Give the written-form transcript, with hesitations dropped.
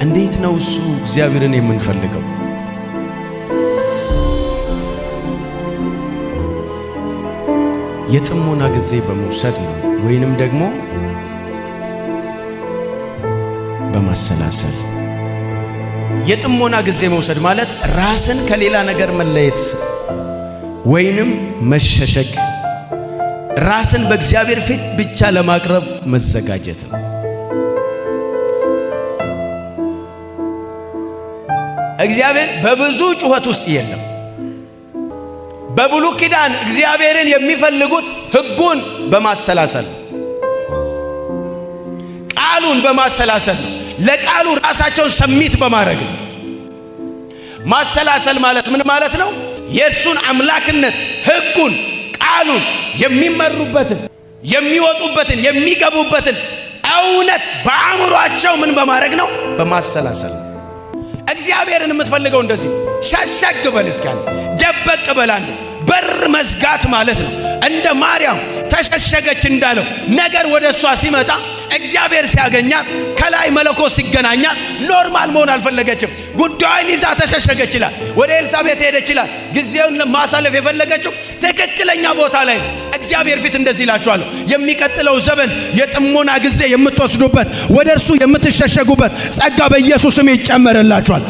እንዴት ነው እሱ እግዚአብሔርን የምንፈልገው? የጥሞና ጊዜ በመውሰድ ነው ወይንም ደግሞ በማሰላሰል። የጥሞና ጊዜ መውሰድ ማለት ራስን ከሌላ ነገር መለየት ወይንም መሸሸግ፣ ራስን በእግዚአብሔር ፊት ብቻ ለማቅረብ መዘጋጀት ነው። እግዚአብሔር በብዙ ጩኸት ውስጥ የለም። በብሉይ ኪዳን እግዚአብሔርን የሚፈልጉት ሕጉን በማሰላሰል ቃሉን በማሰላሰል ነው። ለቃሉ ራሳቸውን ሰሚት በማድረግ ነው። ማሰላሰል ማለት ምን ማለት ነው? የእሱን አምላክነት ሕጉን ቃሉን የሚመሩበትን የሚወጡበትን የሚገቡበትን እውነት በአእምሯቸው ምን በማድረግ ነው? በማሰላሰል። እግዚአብሔርን የምትፈልገው እንደዚህ ሸሸግ በል እስካለ ደበቅ በላለ በር መዝጋት ማለት ነው። እንደ ማርያም ተሸሸገች እንዳለው ነገር ወደ እሷ ሲመጣ እግዚአብሔር ሲያገኛት ከላይ መለኮት ሲገናኛት ኖርማል መሆን አልፈለገችም። ጉዳዩን ይዛ ተሸሸገች ይላል። ወደ ኤልሳቤጥ ሄደች ይላል። ጊዜውን ማሳለፍ የፈለገችው ትክክለኛ ቦታ ላይ እግዚአብሔር ፊት እንደዚህ ይላችኋል፣ የሚቀጥለው ዘመን የጥሞና ጊዜ የምትወስዱበት ወደ እርሱ የምትሸሸጉበት ጸጋ በኢየሱስም ይጨመርላችኋል።